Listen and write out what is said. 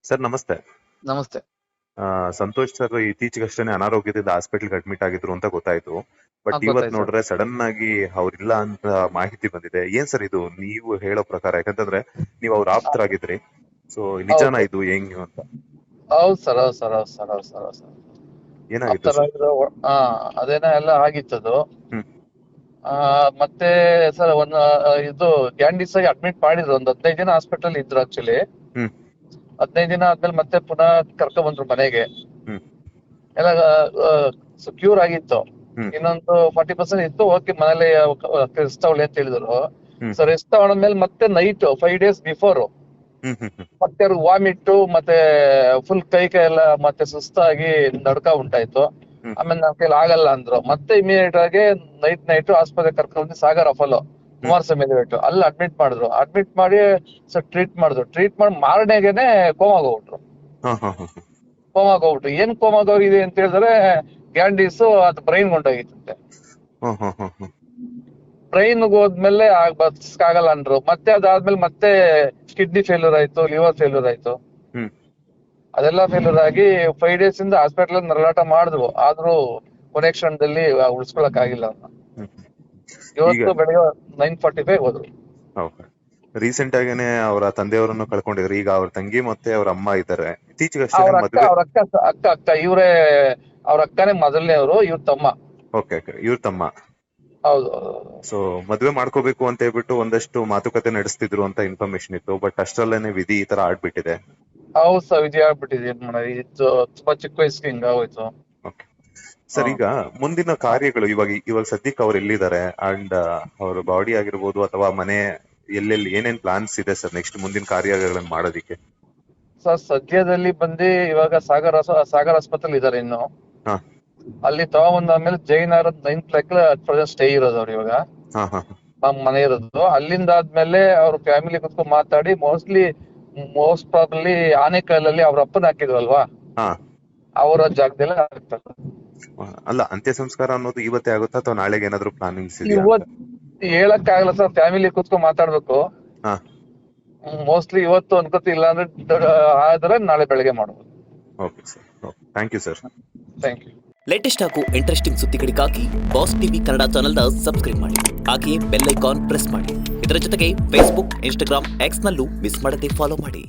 Sir ನಮಸ್ತೆ. ನಮಸ್ತೆ. ಆ, ಸಂತೋಷ್ ಸರ್ ಇತ್ತೀಚೆಗಷ್ಟೇ ಅನಾರೋಗ್ಯದಿಂದ ಹಾಸ್ಪಿಟಲ್ಗೆ ಅಡ್ಮಿಟ್ ಆಗಿದ್ರು ಅಂತ ಗೊತ್ತಾಯ್ತು. ಬಟ್ ಇವತ್ ಗೊತ್ತಾಯ್ತು ಸರ್. ನೋಡ್ರೆ ಸಡನ್ ಆಗಿ ಅವ್ರಿಲ್ಲ ಅಂತ ಮಾಹಿತಿ ಬಂದಿದೆ. ಏನ್ ಸರ್ ಇದು ನೀವು ಹೇಳೋ ಪ್ರಕಾರ? ಯಾಕಂತಂದ್ರೆ ನೀವು ಅವ್ರ ಆಪ್ತರಾಗಿದ್ರಿ. ಸೊ ನಿಜಾನ ಹೌದು ಇದು ಹೆಂಗ್ ಅಂತ ಹೌದು ಸರ್, ಹೌದು ಸರ್, ಹೌದು ಸರ್, ಹೌದು ಸರ್, ಹೌದು ಸರ್. ಏನಾಗಿತ್ತು ಆತರ ಸರ್? ಹಾ, ಅದೇನ ಎಲ್ಲ ಆಗಿತ್ತದು. ಹ್ಮ್ ಆ, ಮತ್ತೆ ಸರ್ ಇದು ಗ್ಯಾಂಡಿಸ್ ಆಗಿ ಅಡ್ಮಿಟ್ ಮಾಡಿದ್ರು. ಒಂದ್ 15 ದಿನ ಹಾಸ್ಪಿಟಲ್ ಇದ್ರು ಆಕ್ಚುಲಿ. ಹ್ಮ್ 15 ದಿನ ಆದ್ಮೇಲೆ ಮತ್ತೆ ಪುನಃ ಕರ್ಕೊಂಡ್ ಬಂದ್ರು ಮನೆಗೆ. ಹ್ಮ್ ಎಲ್ಲ ಕ್ಯೂರ್ ಆಗಿತ್ತು. ಹ್ಮ್ ಇನ್ನೊಂದು 40% ಇತ್ತು. ಓಕೆ, ಮನೇಲಿ ರೆಸ್ಟ್ ತಗೊಳ್ಳಿ ಅಂತ ಹೇಳಿದ್ರು. ಹ್ಮ್ ಸೊ ರೆಸ್ಟ್ ತಗೊಂಡ್ಮೇಲೆ ಮತ್ತೆ ನೈಟ್ 5 days ಬಿಫೋರ್ ಹ್ಮ್ ಹ್ಮ್ ಹ್ಮ್ ಮತ್ತೆ ಅವ್ರಿಗೆ ವಾಮಿಟ್, ಮತ್ತೆ ಫುಲ್ ಕೈ ಎಲ್ಲ ಮತ್ತೆ ಸುಸ್ತಾಗಿ ನಡ್ಕ ಉಂಟಾಯ್ತು. ಹ್ಮ್ ಆಮೇಲೆ ನನ್ ಕೈಲಿ ಆಗಲ್ಲ ಅಂದ್ರು. ಮತ್ತೆ ಇಮಿಡಿಯೇಟ್ ಆಗಿ ನೈಟ್ ಆಸ್ಪತ್ರೆ ಕರ್ಕೊಂಡು ಸಾಗರ್ ಅಫೋಲೋ ಹ್ಮ್ ಕುಮಾರಸ್ವಾಮಿ ಎಲಿವೇಟ್ ಅಲ್ಲಿ ಅಡ್ಮಿಟ್ ಮಾಡಿದ್ರು. ಅಡ್ಮಿಟ್ ಮಾಡಿ ಟ್ರೀಟ್ ಮಾಡಿದ್ರು. ಟ್ರೀಟ್ ಮಾಡಿ ಮಾರನೆಗೆನೆ ಕೋಮಾಗ ಹೋಗ್ಬಿಟ್ರು. ಹಾ ಹಾ ಹಾ ಕೋಮಾಗ ಹೋಗ್ಬಿಟ್ರು. ಏನ್ ಕೋಮಾಗ ಹೋಗಿದೆ ಅಂತ ಹೇಳಿದ್ರೆ ಗ್ಯಾಂಡೀಸು ಅದು ಬ್ರೈನ್ ಗೊಂಡೋಗಿತ್ತಂತೆ. ಹಾ ಹಾ ಹಾ ಹಾ ಬ್ರೈನ್ ಹೋದ್ಮೇಲೆ ಬದುಕಕ್ಕಾಗಲ್ಲ ಅಂದ್ರು. ಮತ್ತೆ ಅದಾದ್ಮೇಲೆ ಮತ್ತೆ ಕಿಡ್ನಿ ಫೇಲ್ಯೂರ್ ಆಯ್ತು, ಲಿವರ್ ಫೇಲ್ಯೂರ್ ಆಯ್ತು. ಹ್ಮ್ ಅದೆಲ್ಲ ಫೇಲ್ಯೂರ್ ಆಗಿ 5 days ಇಂದ ಹಾಸ್ಪಿಟಲ್ ನರಳಾಟ ಮಾಡಿದ್ರು. ಆದ್ರೂ ಕೊನೆ ಕ್ಷಣದಲ್ಲಿ ಉಳಿಸ್ಕೊಳಕ್ ಆಗಿಲ್ಲ ಅವ್ರನ್ನ. ಹ್ಮ್ ಈಗ ಇವತ್ತು ಬೆಳಗ್ಗೆ 9:45 ಹೋದ್ರು. ಓಕೆ. ರೀಸೆಂಟ್ ಆಗೇನೆ ಅವರ ತಂದೆಯವರನ್ನು ಕಳ್ಕೊಂಡಿದ್ರು. ಈಗ ಅವ್ರ ತಂಗಿ ಮತ್ತೆ ಅವ್ರ ಅಮ್ಮ ಇದ್ದಾರೆ. ಇತ್ತೀಚೆಗಷ್ಟೇ ಅವ್ರ ಅಕ್ಕ ಮದುವೆ. ಅವ್ರ ಅಕ್ಕ ಅಕ್ಕ ಅಕ್ಕ ಇವ್ರೇ. ಅವ್ರ ಅಕ್ಕನೇ ಮೊದಲನೇವ್ರು, ಇವ್ರ ತಮ್ಮ. ಓಕೆ ಓಕೆ, ಇವ್ರ ತಮ್ಮ. ಹೌದು. ಸೊ ಮದ್ವೆ ಮಾಡ್ಕೋಬೇಕು ಅಂತ ಹೇಳ್ಬಿಟ್ಟು ಒಂದಷ್ಟು ಮಾತುಕತೆ ನಡೆಸ್ತಿದ್ರು ಅಂತ ಇನ್ಫಾರ್ಮೇಶನ್ ಇತ್ತು. ಬಟ್ ಅಷ್ಟರಲ್ಲೇನೆ ವಿಧಿ ಈ ತರ ಆಡ್ಬಿಟ್ಟಿದೆ. ಹೌದು ಸರ್, ವಿಜಯ ಆಗ್ಬಿಟ್ಟಿದೆ. ಏನ್ ಮಾಡೋದು, ಇದು ತುಂಬಾ ಚಿಕ್ಕ ವಯಸ್ಸಿಗೆ ಹಿಂಗಾಗೋಯ್ತು. ಓಕೆ ಸರ್, ಈಗ ಮುಂದಿನ ಕಾರ್ಯಗಳು ಇವಾಗ ಸದ್ಯಕ್ಕೆ ಅವ್ರು ಎಲ್ಲಿದ್ದಾರೆ ಅಂಡ್ ಅವ್ರ ಬಾಡಿ ಆಗಿರ್ಬೋದು ಅಥವಾ ಮನೆ ಎಲ್ಲೆಲ್ಲಿ ಏನೇನ್ ಪ್ಲಾನ್ಸ್ ಇದೆ ಸರ್ ನೆಕ್ಸ್ಟ್ ಮುಂದಿನ ಕಾರ್ಯಗಳನ್ನ ಮಾಡೋದಿಕ್ಕೆ? ಸರ್ ಸದ್ಯದಲ್ಲಿ ಬಂದು ಇವಾಗ ಸಾಗರ್ ಆಸ್ಪತ್ರೆ ಇದಾರೆ ಇನ್ನು. ಹಾ ಅಲ್ಲಿ ತಗೊಂಬಂದಾದ್ಮೇಲೆ ಜೈನರ್ 9th ಪ್ರೆಸೆಂಟ್ ಸ್ಟೇ ಇರೋದು ಅವ್ರು ಇವಾಗ. ಹಾ ಹಾ ನಮ್ ಮನೆ ಇರೋದು ಅಲ್ಲಿಂದ ಆದ್ಮೇಲೆ ಅವ್ರ ಫ್ಯಾಮಿಲಿ ಕುತ್ಕೊಂಡ್ ಮಾತಾಡಿ ಮೋಸ್ಟ್ ಪ್ರಾಬಬ್ಲಿ ಆನೆಕಲ್ಲಲ್ಲಿ ಅವ್ರ ಅಪ್ಪನ ಹಾಕಿದ್ರಲ್ವಾ, ಹಾ. ಅವರ ಜಾಗದಲ್ಲಿ ಆಗ್ತದೆ. ಅಲ್ಲ, ಅಂತ್ಯ ಸಂಸ್ಕಾರ ಅನ್ನೋದು ಇವತ್ತೇ ಆಗುತ್ತಾ ಅಥವಾ ನಾಳೆಗೆ ಏನಾದ್ರು ಪ್ಲಾನಿಂಗ್ಸ್ ಇದೆಯಾ? ಇವತ್ ಹೇಳಕ್ ಆಗಲ್ಲ ಸರ್, ಫ್ಯಾಮಿಲಿ ಕುತ್ಕೊಂಡ್ ಮಾತಾಡ್ಬೇಕು. ಹಾ ಮೋಸ್ಟ್ಲಿ ಇವತ್ತು ಅನ್ಕೋತಿ, ಇಲ್ಲ ಅಂದ್ರೆ ಆದ್ರೆ ನಾಳೆ ಬೆಳಗ್ಗೆ ಮಾಡ್ಬೋದು. Okay sir, thank you sir. Thank you. Latest ಹಾಗೂ ಇಂಟ್ರೆಸ್ಟಿಂಗ್ ಸುದ್ದಿಗಳಿಗಾಗಿ ಬಾಸ್ ಟಿವಿ ಕನ್ನಡ ಚಾನೆಲ್ನ ಸಬ್ಸ್ಕ್ರೈಬ್ ಮಾಡಿ. ಹಾಗೆಯೇ ಬೆಲ್ ಐಕಾನ್ ಪ್ರೆಸ್ ಮಾಡಿ. ಇದರ ಜೊತೆಗೆ ಫೇಸ್ಬುಕ್, ಇನ್ಸ್ಟಾಗ್ರಾಮ್, ಎಕ್ಸ್ ನಲ್ಲೂ ಮಿಸ್ ಮಾಡದೆ ಫಾಲೋ ಮಾಡಿ.